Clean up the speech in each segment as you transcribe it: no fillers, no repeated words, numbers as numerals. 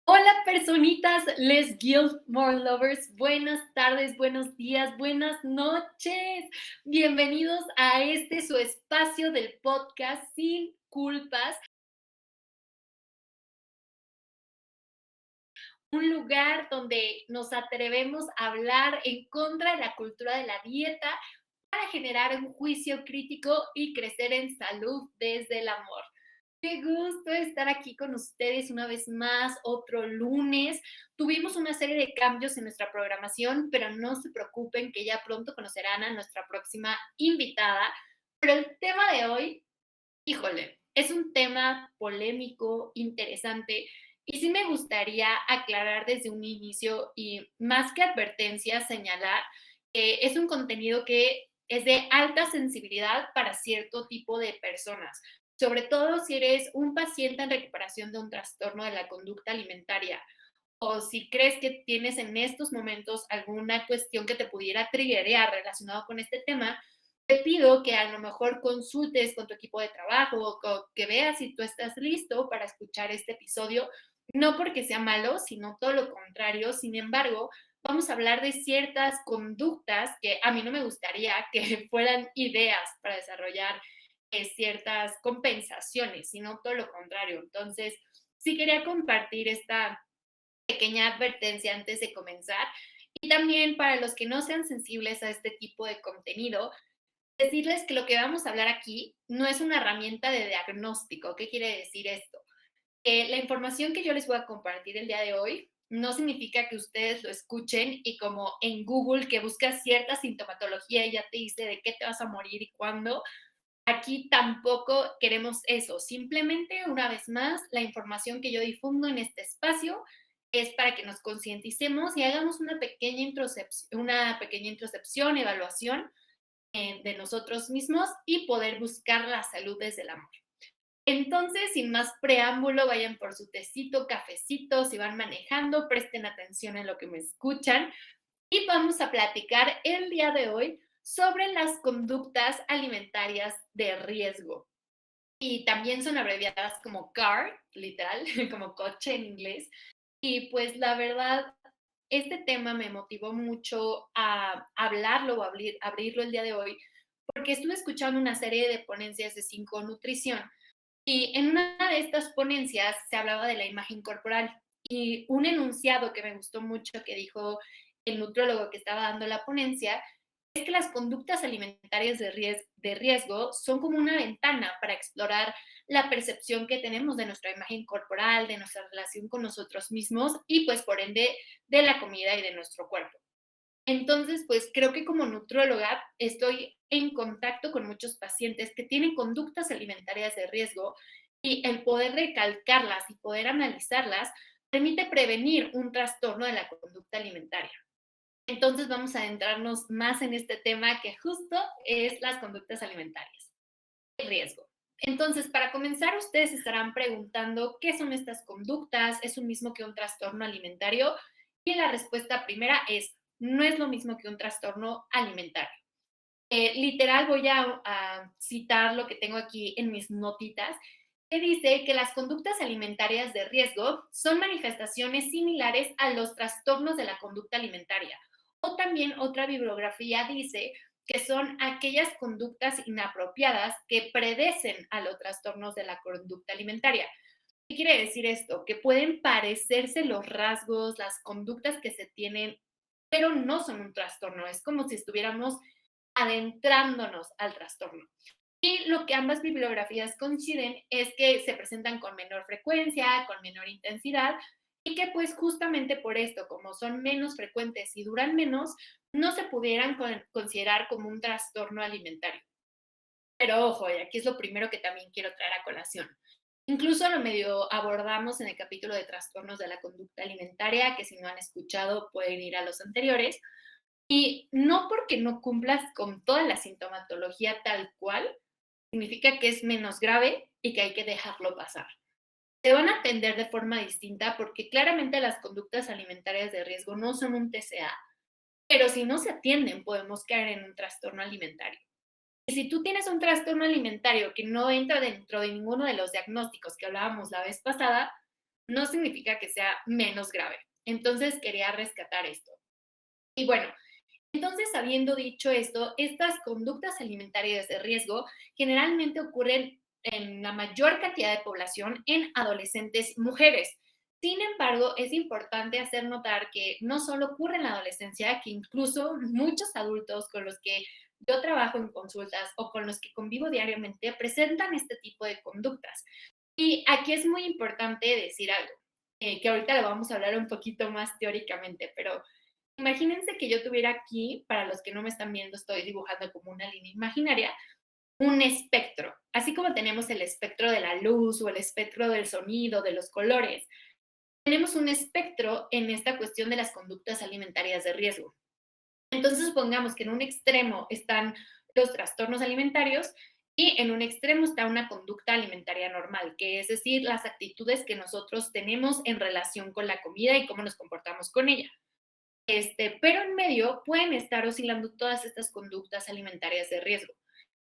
Hola personitas, les Gilmore Lovers, buenas tardes, buenos días, buenas noches. Bienvenidos a este su espacio del podcast Sin Culpas, un lugar donde nos atrevemos a hablar en contra de la cultura de la dieta para generar un juicio crítico y crecer en salud desde el amor. Qué gusto estar aquí con ustedes una vez más, otro lunes. Tuvimos una serie de cambios en nuestra programación, pero no se preocupen que ya pronto conocerán a nuestra próxima invitada. Pero el tema de hoy, híjole, es un tema polémico, interesante, y sí me gustaría aclarar desde un inicio y más que advertencia, señalar que es un contenido que es de alta sensibilidad para cierto tipo de personas, sobre todo si eres un paciente en recuperación de un trastorno de la conducta alimentaria o si crees que tienes en estos momentos alguna cuestión que te pudiera triggerear relacionado con este tema, te pido que a lo mejor consultes con tu equipo de trabajo o que veas si tú estás listo para escuchar este episodio, no porque sea malo, sino todo lo contrario. Sin embargo, vamos a hablar de ciertas conductas que a mí no me gustaría que fueran ideas para desarrollar ciertas compensaciones, sino todo lo contrario. Entonces, sí quería compartir esta pequeña advertencia antes de comenzar. Y también para los que no sean sensibles a este tipo de contenido, decirles que lo que vamos a hablar aquí no es una herramienta de diagnóstico. ¿Qué quiere decir esto? La información que yo les voy a compartir el día de hoy no significa que ustedes lo escuchen y como en Google que buscas cierta sintomatología y ya te dice de qué te vas a morir y cuándo. Aquí tampoco queremos eso. Simplemente, una vez más, la información que yo difundo en este espacio es para que nos concienticemos y hagamos una pequeña introspección, evaluación de nosotros mismos y poder buscar la salud desde el amor. Entonces, sin más preámbulo, vayan por su tecito, cafecito, si van manejando, presten atención en lo que me escuchan y vamos a platicar el día de hoy sobre las conductas alimentarias de riesgo. Y también son abreviadas como car, literal, como coche en inglés. Y pues la verdad, este tema me motivó mucho a hablarlo o abrirlo el día de hoy, porque estuve escuchando una serie de ponencias de psiconutrición y en una de estas ponencias se hablaba de la imagen corporal y un enunciado que me gustó mucho que dijo el nutrólogo que estaba dando la ponencia es que las conductas alimentarias de riesgo son como una ventana para explorar la percepción que tenemos de nuestra imagen corporal, de nuestra relación con nosotros mismos y pues por ende de la comida y de nuestro cuerpo. Entonces, pues creo que como nutróloga estoy en contacto con muchos pacientes que tienen conductas alimentarias de riesgo y el poder recalcarlas y poder analizarlas permite prevenir un trastorno de la conducta alimentaria. Entonces vamos a adentrarnos más en este tema que justo es las conductas alimentarias, el riesgo. Entonces, para comenzar, ustedes estarán preguntando qué son estas conductas, ¿es lo mismo que un trastorno alimentario? Y la respuesta primera es, no es lo mismo que un trastorno alimentario. Literal, voy a citar lo que tengo aquí en mis notitas, que dice que las conductas alimentarias de riesgo son manifestaciones similares a los trastornos de la conducta alimentaria. O también otra bibliografía dice que son aquellas conductas inapropiadas que predecen a los trastornos de la conducta alimentaria. ¿Qué quiere decir esto? Que pueden parecerse los rasgos, las conductas que se tienen, pero no son un trastorno. Es como si estuviéramos adentrándonos al trastorno. Y lo que ambas bibliografías coinciden es que se presentan con menor frecuencia, con menor intensidad y que pues justamente por esto, como son menos frecuentes y duran menos, no se pudieran considerar como un trastorno alimentario. Pero ojo, y aquí es lo primero que también quiero traer a colación. Incluso lo medio abordamos en el capítulo de trastornos de la conducta alimentaria, que si no han escuchado pueden ir a los anteriores. Y no porque no cumplas con toda la sintomatología tal cual, significa que es menos grave y que hay que dejarlo pasar. Se van a atender de forma distinta porque claramente las conductas alimentarias de riesgo no son un TCA, pero si no se atienden podemos caer en un trastorno alimentario. Y si tú tienes un trastorno alimentario que no entra dentro de ninguno de los diagnósticos que hablábamos la vez pasada, no significa que sea menos grave. Entonces quería rescatar esto. Y bueno, entonces, habiendo dicho esto, estas conductas alimentarias de riesgo generalmente ocurren en la mayor cantidad de población en adolescentes mujeres. Sin embargo, es importante hacer notar que no solo ocurre en la adolescencia, que incluso muchos adultos con los que yo trabajo en consultas o con los que convivo diariamente presentan este tipo de conductas. Y aquí es muy importante decir algo, que ahorita lo vamos a hablar un poquito más teóricamente, pero imagínense que yo tuviera aquí, para los que no me están viendo, estoy dibujando como una línea imaginaria, un espectro. Así como tenemos el espectro de la luz o el espectro del sonido, de los colores, tenemos un espectro en esta cuestión de las conductas alimentarias de riesgo. Entonces, supongamos que en un extremo están los trastornos alimentarios y en un extremo está una conducta alimentaria normal, que es decir, las actitudes que nosotros tenemos en relación con la comida y cómo nos comportamos con ella. Pero en medio pueden estar oscilando todas estas conductas alimentarias de riesgo.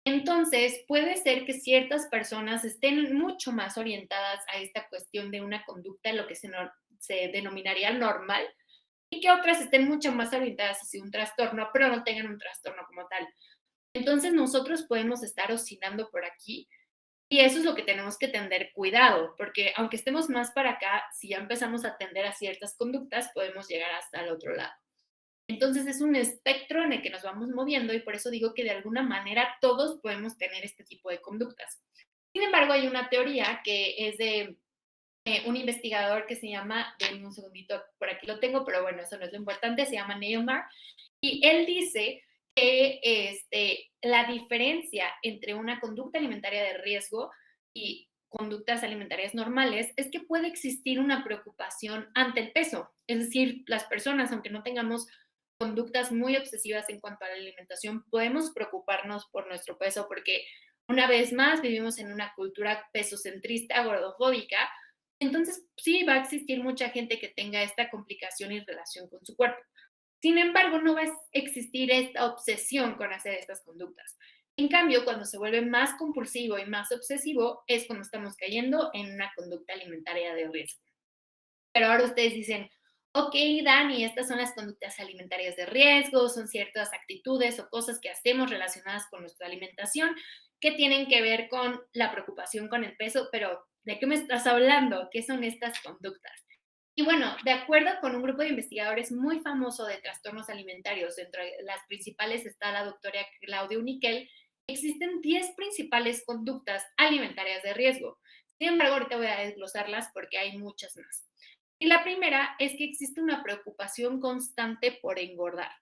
Entonces, puede ser que ciertas personas estén mucho más orientadas a esta cuestión de una conducta, lo que se denominaría normal, y que otras estén mucho más orientadas hacia un trastorno, pero no tengan un trastorno como tal. Entonces, nosotros podemos estar oscilando por aquí y eso es lo que tenemos que tener cuidado, porque aunque estemos más para acá, si ya empezamos a atender a ciertas conductas, podemos llegar hasta el otro lado. Entonces es un espectro en el que nos vamos moviendo y por eso digo que de alguna manera todos podemos tener este tipo de conductas. Sin embargo, hay una teoría que es de un investigador que se llama, denme un segundito, por aquí lo tengo, pero bueno, eso no es lo importante, se llama Neilmar, y él dice que la diferencia entre una conducta alimentaria de riesgo y conductas alimentarias normales es que puede existir una preocupación ante el peso. Es decir, las personas, aunque no tengamos conductas muy obsesivas en cuanto a la alimentación, podemos preocuparnos por nuestro peso porque una vez más vivimos en una cultura pesocentrista, gordofóbica, entonces sí va a existir mucha gente que tenga esta complicación en relación con su cuerpo. Sin embargo, no va a existir esta obsesión con hacer estas conductas. En cambio, cuando se vuelve más compulsivo y más obsesivo, es cuando estamos cayendo en una conducta alimentaria de riesgo. Pero ahora ustedes dicen, ok, Dani, estas son las conductas alimentarias de riesgo, son ciertas actitudes o cosas que hacemos relacionadas con nuestra alimentación que tienen que ver con la preocupación con el peso, pero ¿de qué me estás hablando? ¿Qué son estas conductas? Y bueno, de acuerdo con un grupo de investigadores muy famoso de trastornos alimentarios, entre las principales está la doctora Claudia Uniquel, existen 10 principales conductas alimentarias de riesgo. Sin embargo, ahorita voy a desglosarlas porque hay muchas más. Y la primera es que existe una preocupación constante por engordar.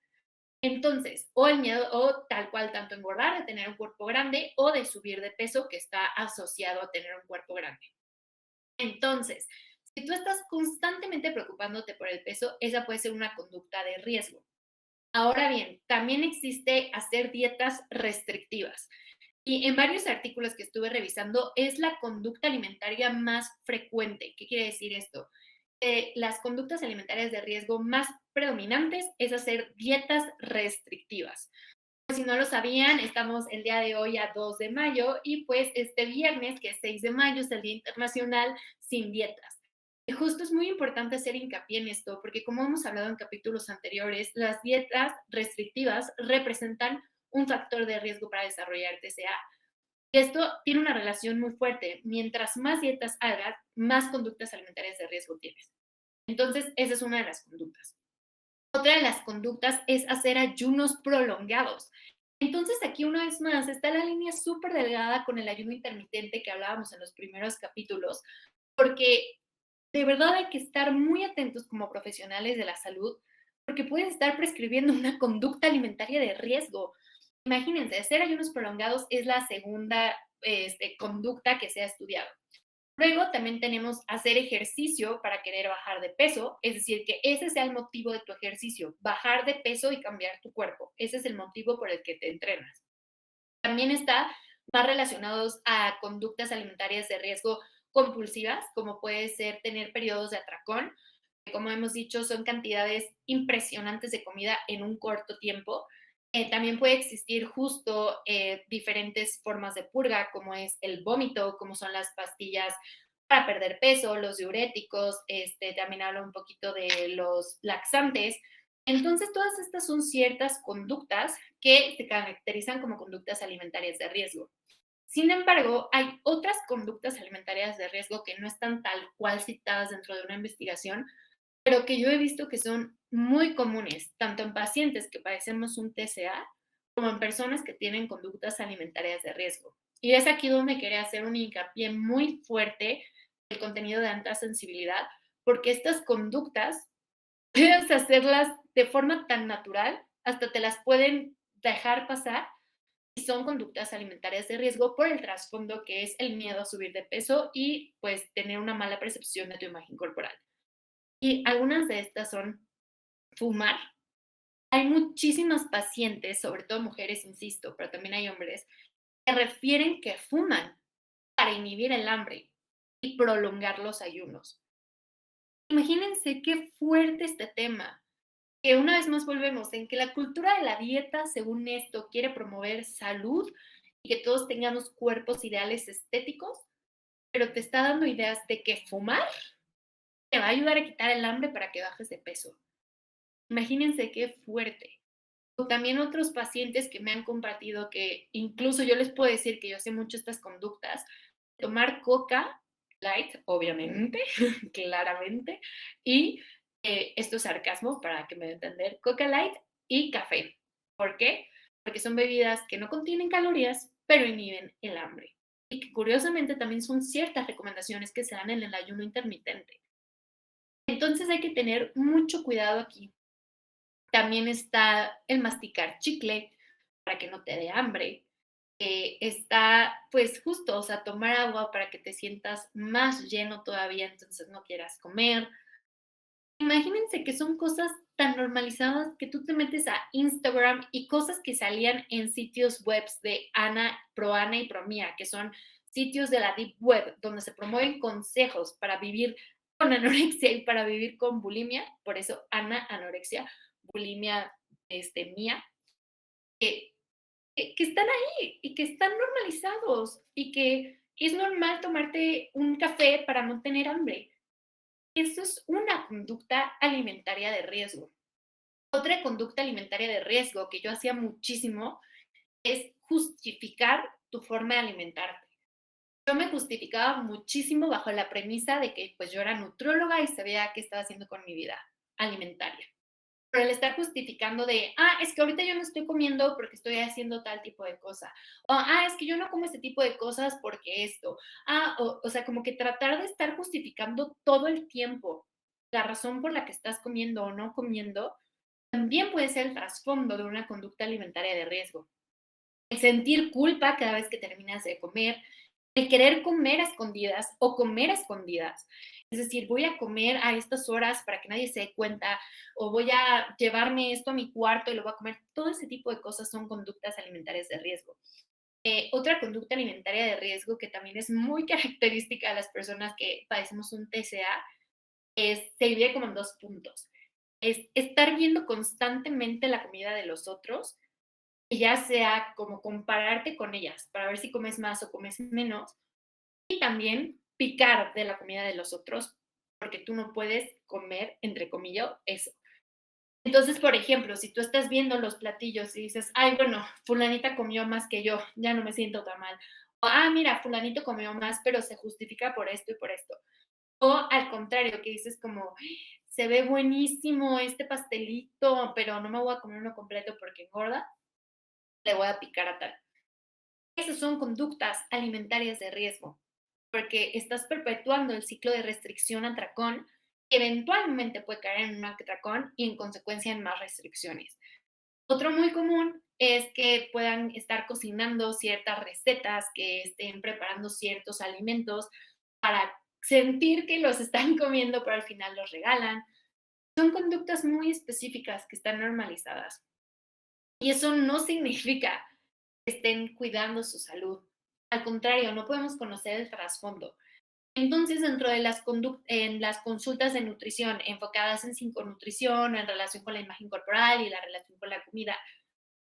Entonces, o el miedo, o tal cual, tanto engordar, de tener un cuerpo grande, o de subir de peso, que está asociado a tener un cuerpo grande. Entonces, si tú estás constantemente preocupándote por el peso, esa puede ser una conducta de riesgo. Ahora bien, también existe hacer dietas restrictivas. Y en varios artículos que estuve revisando, es la conducta alimentaria más frecuente. ¿Qué quiere decir esto? Las conductas alimentarias de riesgo más predominantes es hacer dietas restrictivas. Por si no lo sabían, estamos el día de hoy a 2 de mayo y pues este viernes, que es 6 de mayo, es el Día Internacional sin Dietas. Y justo es muy importante hacer hincapié en esto, porque como hemos hablado en capítulos anteriores, las dietas restrictivas representan un factor de riesgo para desarrollar TCA. Y esto tiene una relación muy fuerte. Mientras más dietas hagas, más conductas alimentarias de riesgo tienes. Entonces, esa es una de las conductas. Otra de las conductas es hacer ayunos prolongados. Entonces, aquí una vez más está la línea súper delgada con el ayuno intermitente que hablábamos en los primeros capítulos, porque de verdad hay que estar muy atentos como profesionales de la salud, porque pueden estar prescribiendo una conducta alimentaria de riesgo. Imagínense, hacer ayunos prolongados es la segunda conducta que se ha estudiado. Luego también tenemos hacer ejercicio para querer bajar de peso, es decir, que ese sea el motivo de tu ejercicio, bajar de peso y cambiar tu cuerpo. Ese es el motivo por el que te entrenas. También está más relacionados a conductas alimentarias de riesgo compulsivas, como puede ser tener periodos de atracón, que como hemos dicho son cantidades impresionantes de comida en un corto tiempo. También puede existir justo diferentes formas de purga, como es el vómito, como son las pastillas para perder peso, los diuréticos, también habla un poquito de los laxantes. Entonces, todas estas son ciertas conductas que se caracterizan como conductas alimentarias de riesgo. Sin embargo, hay otras conductas alimentarias de riesgo que no están tal cual citadas dentro de una investigación, pero que yo he visto que son muy comunes, tanto en pacientes que padecemos un TCA como en personas que tienen conductas alimentarias de riesgo. Y es aquí donde quería hacer un hincapié muy fuerte del contenido de alta sensibilidad, porque estas conductas puedes hacerlas de forma tan natural, hasta te las pueden dejar pasar y son conductas alimentarias de riesgo por el trasfondo que es el miedo a subir de peso y pues tener una mala percepción de tu imagen corporal. Y algunas de estas son fumar. Hay muchísimas pacientes, sobre todo mujeres, insisto, pero también hay hombres, que refieren que fuman para inhibir el hambre y prolongar los ayunos. Imagínense qué fuerte este tema, que una vez más volvemos en que la cultura de la dieta, según esto, quiere promover salud y que todos tengamos cuerpos ideales estéticos, pero te está dando ideas de que fumar te va a ayudar a quitar el hambre para que bajes de peso. Imagínense qué fuerte. O también otros pacientes que me han compartido que incluso yo les puedo decir que yo sé mucho estas conductas, tomar coca light, obviamente, claramente, y esto es sarcasmo para que me den entender, coca light y café. ¿Por qué? Porque son bebidas que no contienen calorías, pero inhiben el hambre. Y que curiosamente también son ciertas recomendaciones que se dan en el ayuno intermitente. Entonces hay que tener mucho cuidado aquí. También está el masticar chicle para que no te dé hambre. Está, pues justo, o sea, tomar agua para que te sientas más lleno todavía, entonces no quieras comer. Imagínense que son cosas tan normalizadas que tú te metes a Instagram y cosas que salían en sitios webs de Ana, ProAna y ProMía, que son sitios de la Deep Web, donde se promueven consejos para vivir con anorexia y para vivir con bulimia, por eso Ana, anorexia, bulimia, mía, que, que están ahí y que están normalizados y que es normal tomarte un café para no tener hambre. Eso es una conducta alimentaria de riesgo. Otra conducta alimentaria de riesgo que yo hacía muchísimo es justificar tu forma de alimentarte. Yo me justificaba muchísimo bajo la premisa de que pues yo era nutrióloga y sabía qué estaba haciendo con mi vida alimentaria. Pero el estar justificando de, es que ahorita yo no estoy comiendo porque estoy haciendo tal tipo de cosa. O, es que yo no como este tipo de cosas porque esto. O sea, como que tratar de estar justificando todo el tiempo la razón por la que estás comiendo o no comiendo, también puede ser el trasfondo de una conducta alimentaria de riesgo. El sentir culpa cada vez que terminas de comer, el querer comer a escondidas o comer a escondidas. Es decir, voy a comer a estas horas para que nadie se dé cuenta, o voy a llevarme esto a mi cuarto y lo voy a comer. Todo ese tipo de cosas son conductas alimentarias de riesgo. Otra conducta alimentaria de riesgo que también es muy característica de las personas que padecemos un TCA se divide como en dos puntos. Es estar viendo constantemente la comida de los otros, y ya sea como compararte con ellas para ver si comes más o comes menos, y también picar de la comida de los otros, porque tú no puedes comer, entre comillas, eso. Entonces, por ejemplo, si tú estás viendo los platillos y dices, ay, bueno, fulanita comió más que yo, ya no me siento tan mal. O, mira, fulanito comió más, pero se justifica por esto y por esto. O al contrario, que dices como, se ve buenísimo este pastelito, pero no me voy a comer uno completo porque engorda, le voy a picar a tal. Esas son conductas alimentarias de riesgo, porque estás perpetuando el ciclo de restricción a atracón, que eventualmente puede caer en un atracón y en consecuencia en más restricciones. Otro muy común es que puedan estar cocinando ciertas recetas, que estén preparando ciertos alimentos para sentir que los están comiendo, pero al final los regalan. Son conductas muy específicas que están normalizadas. Y eso no significa que estén cuidando su salud. Al contrario, no podemos conocer el trasfondo. Entonces, dentro de en las consultas de nutrición enfocadas en psiconutrición, en relación con la imagen corporal y la relación con la comida,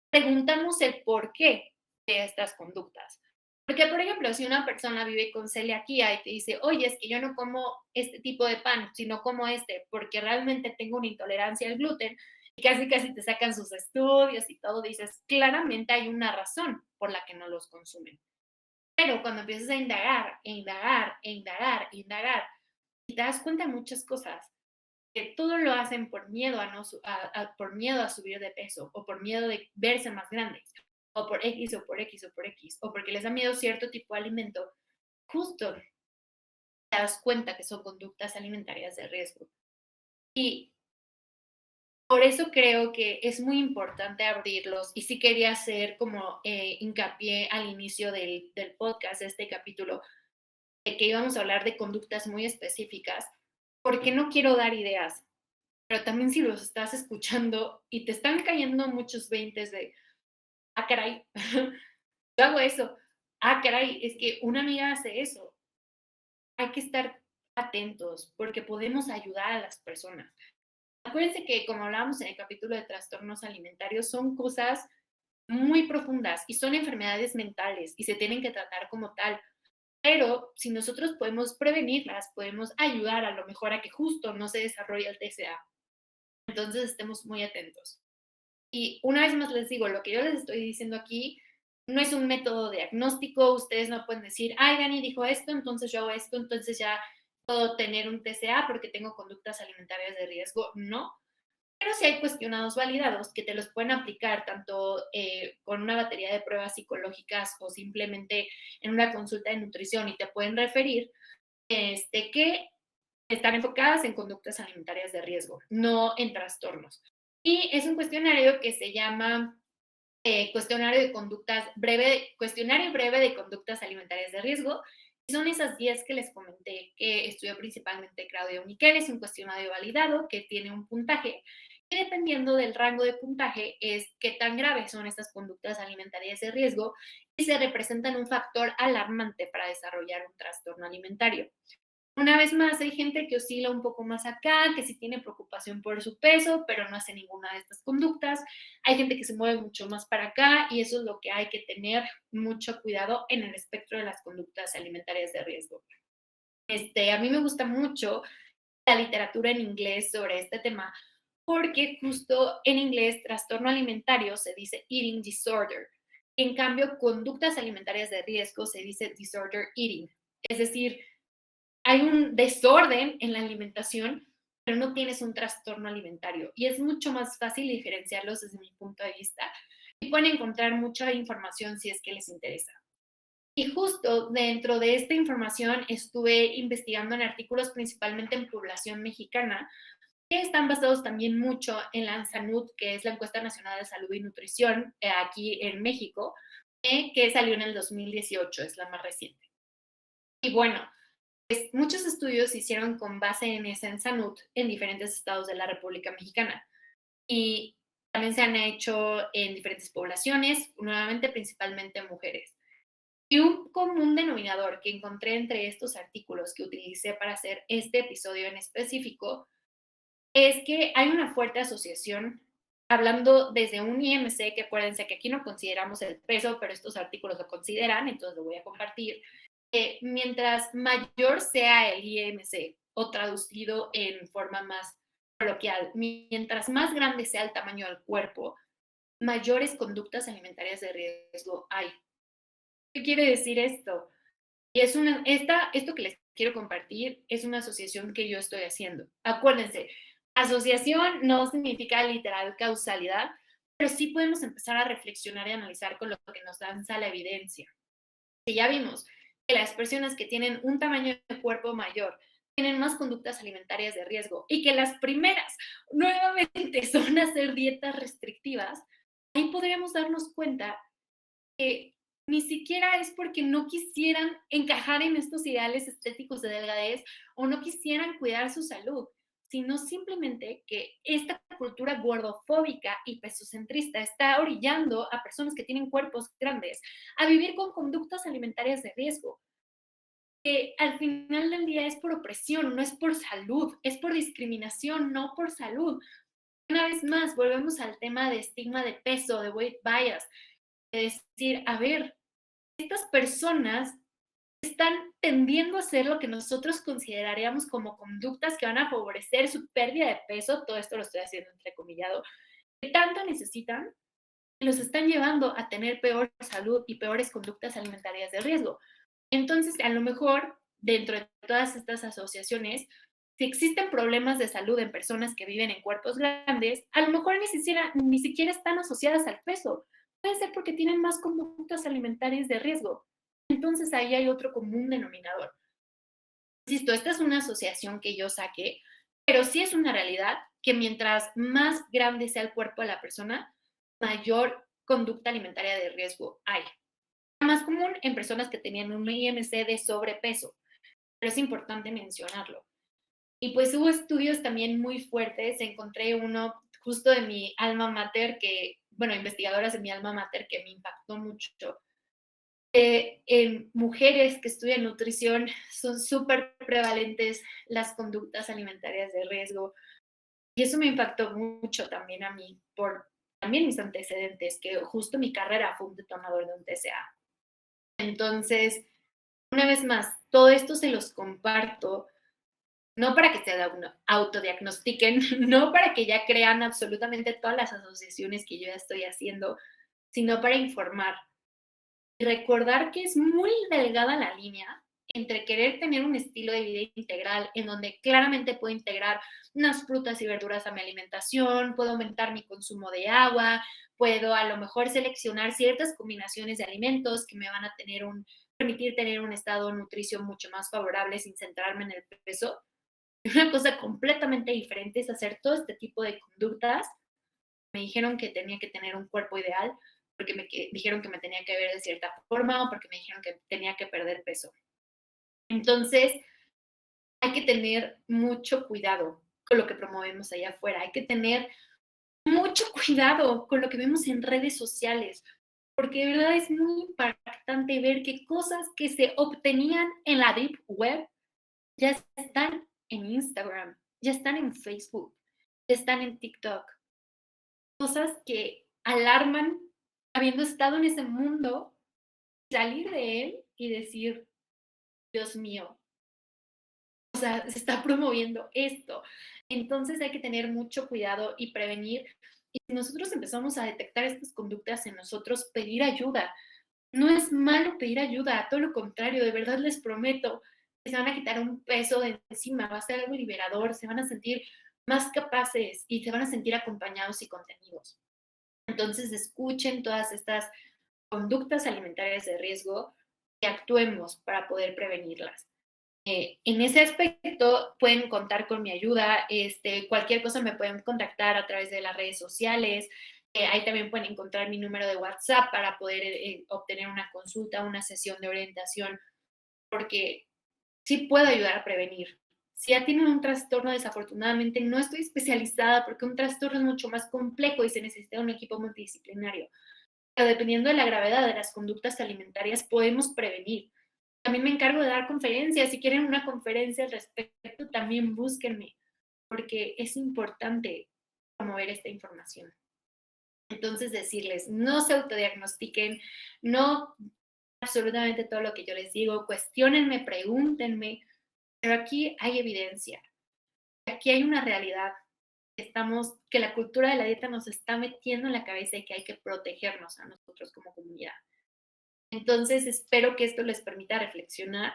preguntamos el porqué de estas conductas. Porque, por ejemplo, si una persona vive con celiaquía y te dice, oye, es que yo no como este tipo de pan, sino como este, porque realmente tengo una intolerancia al gluten, y casi casi te sacan sus estudios y todo, dices, claramente hay una razón por la que no los consumen. Pero cuando empiezas a indagar, e indagar, e indagar, e indagar, y te das cuenta de muchas cosas, que todo lo hacen por miedo a, no, por miedo a subir de peso, o por miedo de verse más grandes, o por X, o por X, o por X, o porque les da miedo cierto tipo de alimento, justo te das cuenta que son conductas alimentarias de riesgo. Y por eso creo que es muy importante abrirlos, y sí quería hacer como hincapié al inicio del podcast, de este capítulo, de que íbamos a hablar de conductas muy específicas, porque no quiero dar ideas, pero también si los estás escuchando y te están cayendo muchos veintes de, ah, caray, yo hago eso, ah, caray, es que una amiga hace eso, hay que estar atentos porque podemos ayudar a las personas. Acuérdense que como hablábamos en el capítulo de trastornos alimentarios, son cosas muy profundas y son enfermedades mentales y se tienen que tratar como tal. Pero si nosotros podemos prevenirlas, podemos ayudar a lo mejor a que justo no se desarrolle el TCA. Entonces estemos muy atentos. Y una vez más les digo, lo que yo les estoy diciendo aquí no es un método diagnóstico. Ustedes no pueden decir, ay, Dani dijo esto, entonces yo hago esto, entonces ya puedo tener un TCA porque tengo conductas alimentarias de riesgo. No, pero sí hay cuestionados validados que te los pueden aplicar tanto con una batería de pruebas psicológicas o simplemente en una consulta de nutrición, y te pueden referir que están enfocadas en conductas alimentarias de riesgo, no en trastornos. Y es un cuestionario que se llama cuestionario breve de conductas alimentarias de riesgo. Y son esas 10 que les comenté que estudió principalmente Claudio Miquel. Es un cuestionario validado que tiene un puntaje, y dependiendo del rango de puntaje es qué tan graves son estas conductas alimentarias de riesgo y se representan un factor alarmante para desarrollar un trastorno alimentario. Una vez más, hay gente que oscila un poco más acá, que sí tiene preocupación por su peso, pero no hace ninguna de estas conductas. Hay gente que se mueve mucho más para acá, y eso es lo que hay que tener mucho cuidado en el espectro de las conductas alimentarias de riesgo. A mí me gusta mucho la literatura en inglés sobre este tema, porque justo en inglés trastorno alimentario se dice eating disorder. En cambio, conductas alimentarias de riesgo se dice disorder eating. Es decir, hay un desorden en la alimentación, pero no tienes un trastorno alimentario. Y es mucho más fácil diferenciarlos desde mi punto de vista. Y pueden encontrar mucha información si es que les interesa. Y justo dentro de esta información estuve investigando en artículos principalmente en población mexicana, que están basados también mucho en la ANSANUT, que es la Encuesta Nacional de Salud y Nutrición aquí en México, que salió en el 2018, es la más reciente. Y bueno, pues muchos estudios se hicieron con base en esa ENSANUT en diferentes estados de la República Mexicana, y también se han hecho en diferentes poblaciones, nuevamente principalmente mujeres. Y un común denominador que encontré entre estos artículos que utilicé para hacer este episodio en específico es que hay una fuerte asociación, hablando desde un IMC, que acuérdense que aquí no consideramos el peso, pero estos artículos lo consideran, entonces lo voy a compartir. Mientras mayor sea el IMC, o traducido en forma más coloquial, mientras más grande sea el tamaño del cuerpo, mayores conductas alimentarias de riesgo hay. ¿Qué quiere decir esto? Y esto que les quiero compartir es una asociación que yo estoy haciendo. Acuérdense, asociación no significa literal causalidad, pero sí podemos empezar a reflexionar y analizar con lo que nos lanza la evidencia. Si ya vimos que las personas que tienen un tamaño de cuerpo mayor tienen más conductas alimentarias de riesgo, y que las primeras nuevamente son hacer dietas restrictivas, ahí podríamos darnos cuenta que ni siquiera es porque no quisieran encajar en estos ideales estéticos de delgadez o no quisieran cuidar su salud, sino simplemente que esta cultura gordofóbica y pesocentrista está orillando a personas que tienen cuerpos grandes a vivir con conductas alimentarias de riesgo, que al final del día es por opresión, no es por salud, es por discriminación, no por salud. Una vez más, volvemos al tema de estigma de peso, de weight bias, de decir, a ver, estas personas están tendiendo a hacer lo que nosotros consideraríamos como conductas que van a favorecer su pérdida de peso, todo esto lo estoy haciendo entrecomillado, que tanto necesitan, y los están llevando a tener peor salud y peores conductas alimentarias de riesgo. Entonces, a lo mejor, dentro de todas estas asociaciones, si existen problemas de salud en personas que viven en cuerpos grandes, a lo mejor ni siquiera están asociadas al peso. Puede ser porque tienen más conductas alimentarias de riesgo. Entonces, ahí hay otro común denominador. Insisto, esta es una asociación que yo saqué, pero sí es una realidad que mientras más grande sea el cuerpo de la persona, mayor conducta alimentaria de riesgo hay. Más común en personas que tenían un IMC de sobrepeso, pero es importante mencionarlo. Y pues hubo estudios también muy fuertes, encontré uno justo de mi alma mater, bueno, investigadoras de mi alma mater que me impactó mucho. En mujeres que estudian nutrición son súper prevalentes las conductas alimentarias de riesgo y eso me impactó mucho también a mí por también mis antecedentes, que justo mi carrera fue un detonador de un TCA. Entonces, una vez más, todo esto se los comparto, no para que se autodiagnostiquen, no para que ya crean absolutamente todas las asociaciones que yo ya estoy haciendo, sino para informar y recordar que es muy delgada la línea entre querer tener un estilo de vida integral en donde claramente puedo integrar unas frutas y verduras a mi alimentación, puedo aumentar mi consumo de agua, puedo a lo mejor seleccionar ciertas combinaciones de alimentos que me van a permitir tener un estado nutricio mucho más favorable sin centrarme en el peso. Una cosa completamente diferente es hacer todo este tipo de conductas. Me dijeron que tenía que tener un cuerpo ideal, porque dijeron que me tenía que ver de cierta forma o porque me dijeron que tenía que perder peso. Entonces, hay que tener mucho cuidado con lo que promovemos allá afuera. Hay que tener mucho cuidado con lo que vemos en redes sociales, porque de verdad es muy impactante ver que cosas que se obtenían en la Deep Web ya están en Instagram, ya están en Facebook, ya están en TikTok. Cosas que alarman habiendo estado en ese mundo, salir de él y decir, Dios mío, o sea, se está promoviendo esto. Entonces hay que tener mucho cuidado y prevenir. Y si nosotros empezamos a detectar estas conductas en nosotros, pedir ayuda. No es malo pedir ayuda, todo lo contrario, de verdad les prometo que se van a quitar un peso de encima, va a ser algo liberador, se van a sentir más capaces y se van a sentir acompañados y contenidos. Entonces, escuchen todas estas conductas alimentarias de riesgo y actuemos para poder prevenirlas. En ese aspecto pueden contar con mi ayuda, cualquier cosa me pueden contactar a través de las redes sociales, ahí también pueden encontrar mi número de WhatsApp para poder obtener una consulta, una sesión de orientación, porque sí puedo ayudar a prevenir. Si ya tienen un trastorno, desafortunadamente no estoy especializada porque un trastorno es mucho más complejo y se necesita un equipo multidisciplinario. Pero dependiendo de la gravedad de las conductas alimentarias, podemos prevenir. También me encargo de dar conferencias. Si quieren una conferencia al respecto, también búsquenme, porque es importante promover esta información. Entonces, decirles, no se autodiagnostiquen, no absolutamente todo lo que yo les digo, cuestionenme, pregúntenme, pero aquí hay evidencia, aquí hay una realidad que la cultura de la dieta nos está metiendo en la cabeza y que hay que protegernos a nosotros como comunidad. Entonces, espero que esto les permita reflexionar.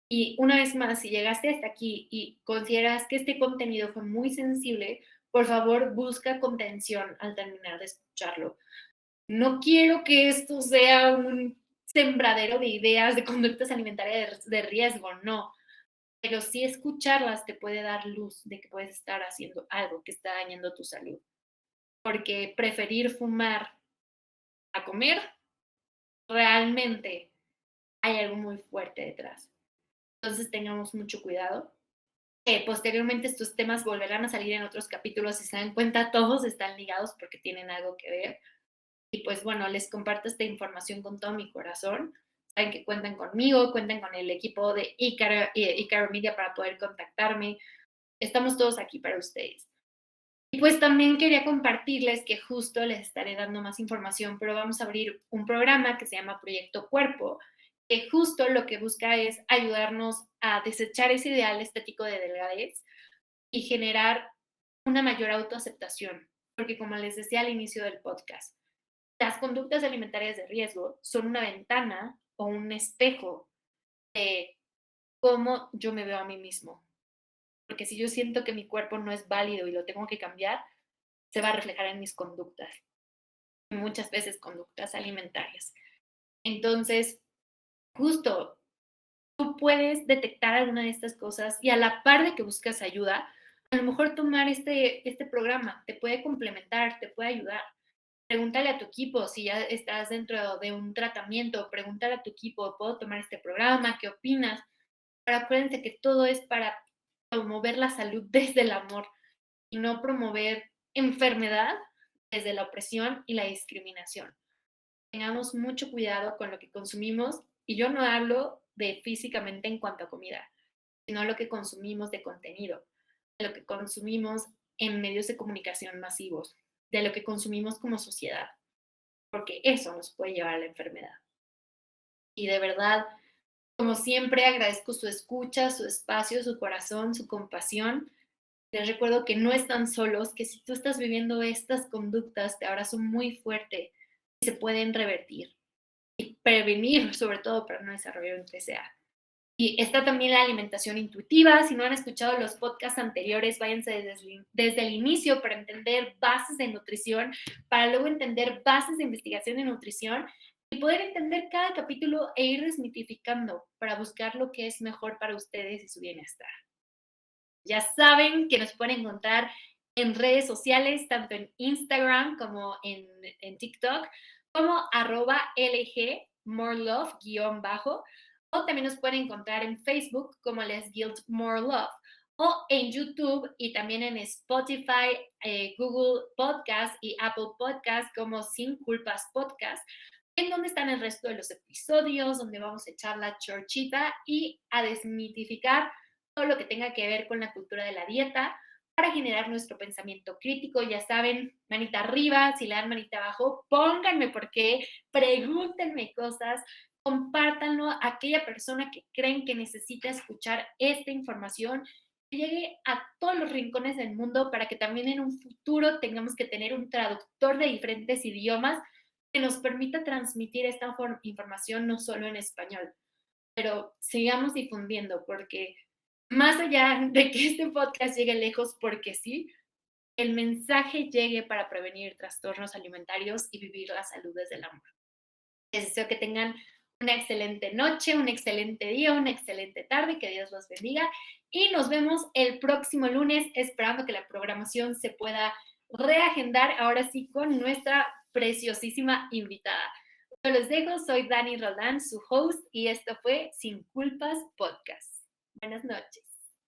Y una vez más, si llegaste hasta aquí y consideras que este contenido fue muy sensible, por favor, busca contención al terminar de escucharlo. No quiero que esto sea un sembradero de ideas de conductas alimentarias de riesgo, no. Pero sí escucharlas te puede dar luz de que puedes estar haciendo algo que está dañando tu salud. Porque preferir fumar a comer, realmente hay algo muy fuerte detrás. Entonces tengamos mucho cuidado. Posteriormente estos temas volverán a salir en otros capítulos. Si se dan cuenta, todos están ligados porque tienen algo que ver. Y pues bueno, les comparto esta información con todo mi corazón. Saben que cuentan conmigo, cuentan con el equipo de Icaro Media para poder contactarme. Estamos todos aquí para ustedes. Y pues también quería compartirles que justo les estaré dando más información, pero vamos a abrir un programa que se llama Proyecto Cuerpo, que justo lo que busca es ayudarnos a desechar ese ideal estético de delgadez y generar una mayor autoaceptación. Porque como les decía al inicio del podcast, las conductas alimentarias de riesgo son una ventana o un espejo de cómo yo me veo a mí mismo. Porque si yo siento que mi cuerpo no es válido y lo tengo que cambiar, se va a reflejar en mis conductas, muchas veces conductas alimentarias. Entonces, justo tú puedes detectar alguna de estas cosas y a la par de que buscas ayuda, a lo mejor tomar este programa te puede complementar, te puede ayudar. Pregúntale a tu equipo si ya estás dentro de un tratamiento, pregúntale a tu equipo, ¿puedo tomar este programa? ¿Qué opinas? Pero acuérdense que todo es para promover la salud desde el amor y no promover enfermedad desde la opresión y la discriminación. Tengamos mucho cuidado con lo que consumimos y yo no hablo de físicamente en cuanto a comida, sino lo que consumimos de contenido, de lo que consumimos en medios de comunicación masivos, de lo que consumimos como sociedad, porque eso nos puede llevar a la enfermedad. Y de verdad, como siempre, agradezco su escucha, su espacio, su corazón, su compasión. Les recuerdo que no están solos, que si tú estás viviendo estas conductas, te abrazo muy fuerte y se pueden revertir y prevenir, sobre todo para no desarrollar un TCA. Y está también la alimentación intuitiva. Si no han escuchado los podcasts anteriores, váyanse desde el inicio para entender bases de nutrición, para luego entender bases de investigación de nutrición y poder entender cada capítulo e ir desmitificando para buscar lo que es mejor para ustedes y su bienestar. Ya saben que nos pueden encontrar en redes sociales, tanto en Instagram como en TikTok, como @LG morelove_ o también nos pueden encontrar en Facebook como Les Guild More Love o en YouTube y también en Spotify, Google Podcast y Apple Podcast como Sin Culpas Podcast, en donde están el resto de los episodios, donde vamos a echar la chorchita y a desmitificar todo lo que tenga que ver con la cultura de la dieta para generar nuestro pensamiento crítico. Ya saben, manita arriba, si le dan manita abajo, pónganme por qué, pregúntenme cosas, compártanlo a aquella persona que creen que necesita escuchar esta información, que llegue a todos los rincones del mundo para que también en un futuro tengamos que tener un traductor de diferentes idiomas que nos permita transmitir esta información no solo en español, pero sigamos difundiendo porque más allá de que este podcast llegue lejos porque sí, el mensaje llegue para prevenir trastornos alimentarios y vivir la salud desde el amor. Les deseo que tengan una excelente noche, un excelente día, una excelente tarde, que Dios los bendiga y nos vemos el próximo lunes esperando que la programación se pueda reagendar ahora sí con nuestra preciosísima invitada. Yo los dejo, soy Dani Roldán, su host, y esto fue Sin Culpas Podcast. Buenas noches.